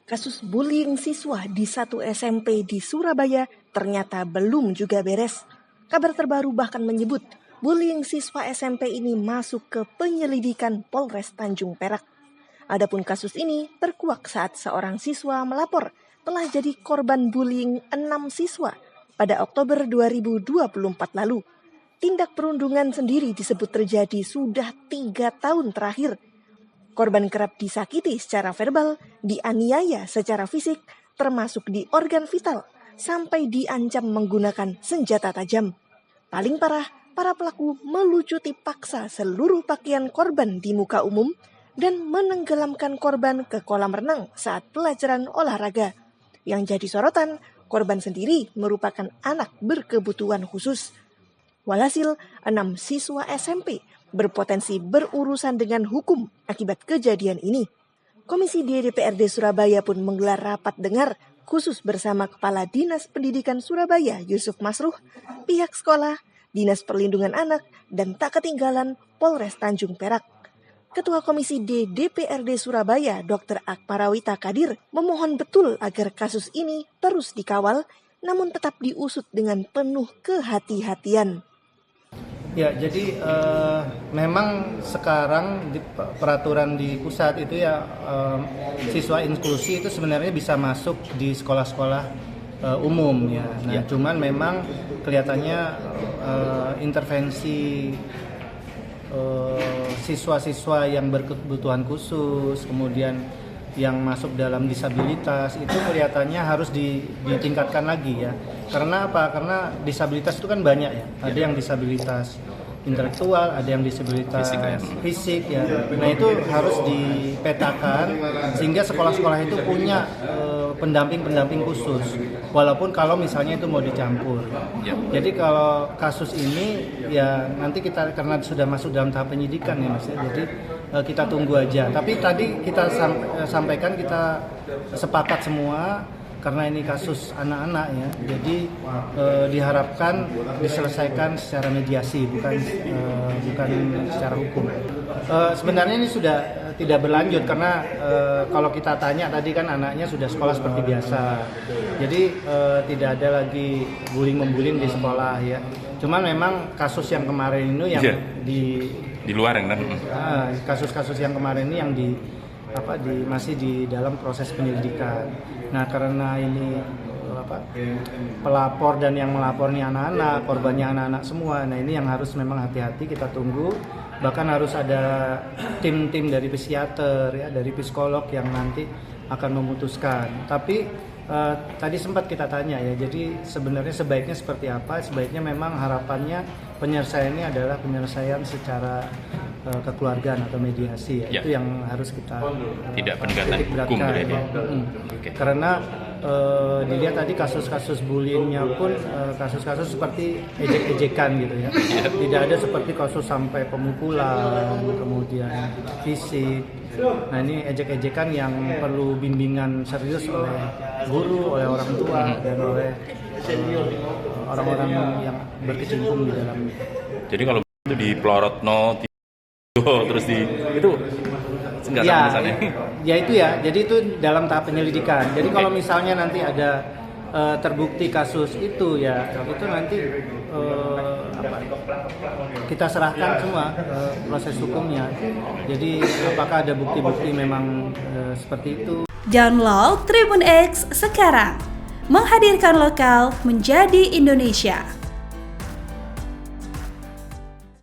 Kasus bullying siswa di satu SMP di Surabaya ternyata belum juga beres. Kabar terbaru bahkan menyebut bullying siswa SMP ini masuk ke penyelidikan Polres Tanjung Perak. Adapun kasus ini terkuak saat seorang siswa melapor telah jadi korban bullying 6 siswa pada Oktober 2024 lalu. Tindak perundungan sendiri disebut terjadi sudah 3 tahun terakhir. Korban kerap disakiti secara verbal, dianiaya secara fisik, termasuk di organ vital, sampai diancam menggunakan senjata tajam. Paling parah, para pelaku melucuti paksa seluruh pakaian korban di muka umum dan menenggelamkan korban ke kolam renang saat pelajaran olahraga. Yang jadi sorotan, korban sendiri merupakan anak berkebutuhan khusus. Walhasil, 6 siswa SMP berpotensi berurusan dengan hukum akibat kejadian ini. Komisi DPRD Surabaya pun menggelar rapat dengar khusus bersama Kepala Dinas Pendidikan Surabaya Yusuf Masruh, pihak sekolah, Dinas Perlindungan Anak, dan tak ketinggalan Polres Tanjung Perak. Ketua Komisi D DPRD Surabaya Dr. Akmarawita Kadir memohon betul agar kasus ini terus dikawal, namun tetap diusut dengan penuh kehati-hatian. Ya, jadi memang sekarang peraturan di pusat itu ya siswa inklusi itu sebenarnya bisa masuk di sekolah-sekolah umum ya. Nah, cuman memang kelihatannya intervensi siswa-siswa yang berkebutuhan khusus, kemudian yang masuk dalam disabilitas itu kelihatannya harus ditingkatkan lagi ya. Karena apa? Karena disabilitas itu kan banyak ya. Ada yang disabilitas intelektual, ada yang disabilitas fisik ya. Nah, itu harus dipetakan sehingga sekolah-sekolah itu punya pendamping-pendamping khusus. Walaupun kalau misalnya itu mau dicampur. Jadi kalau kasus ini ya nanti kita karena sudah masuk dalam tahap penyidikan ya Mas ya. Jadi kita tunggu aja. Tapi tadi kita sampaikan, kita sepakat semua karena ini kasus anak-anak ya. Jadi diharapkan diselesaikan secara mediasi, bukan secara hukum. Sebenarnya ini sudah tidak berlanjut karena kalau kita tanya tadi kan anaknya sudah sekolah seperti biasa. Jadi tidak ada lagi bullying-membullying di sekolah ya. Cuman memang kasus yang kemarin ini yang di luar kan. Kasus-kasus yang kemarin ini yang masih di dalam proses penyelidikan. Nah, karena ini pelapor dan yang melapor ini anak-anak, korbannya anak-anak semua. Nah, ini yang harus memang hati-hati kita tunggu. Bahkan harus ada tim-tim dari psikiater ya, dari psikolog yang nanti akan memutuskan. Tapi tadi sempat kita tanya ya, jadi sebenarnya sebaiknya seperti apa? Sebaiknya memang harapannya penyelesaiannya adalah penyelesaian secara kekeluargaan atau mediasi ya. Itu yang harus kita tidak pendekatan hukum berarti. Karena dilihat tadi kasus-kasus bullyingnya pun kasus-kasus seperti ejek-ejekan gitu ya. Tidak ada seperti kasus sampai pemukulan, kemudian fisik. Nah, ini ejek-ejekan yang perlu bimbingan serius oleh guru, oleh orang tua, dan oleh orang-orang yang berkecimpung di dalamnya. Jadi kalau itu dipelorot terus itu enggak sama misalnya. Ya itu ya. Jadi itu dalam tahap penyelidikan. Jadi kalau misalnya nanti ada terbukti kasus itu ya itu nanti kita serahkan semua proses hukumnya. Jadi apakah ada bukti-bukti memang seperti itu. Download Tribun X sekarang. Menghadirkan lokal menjadi Indonesia.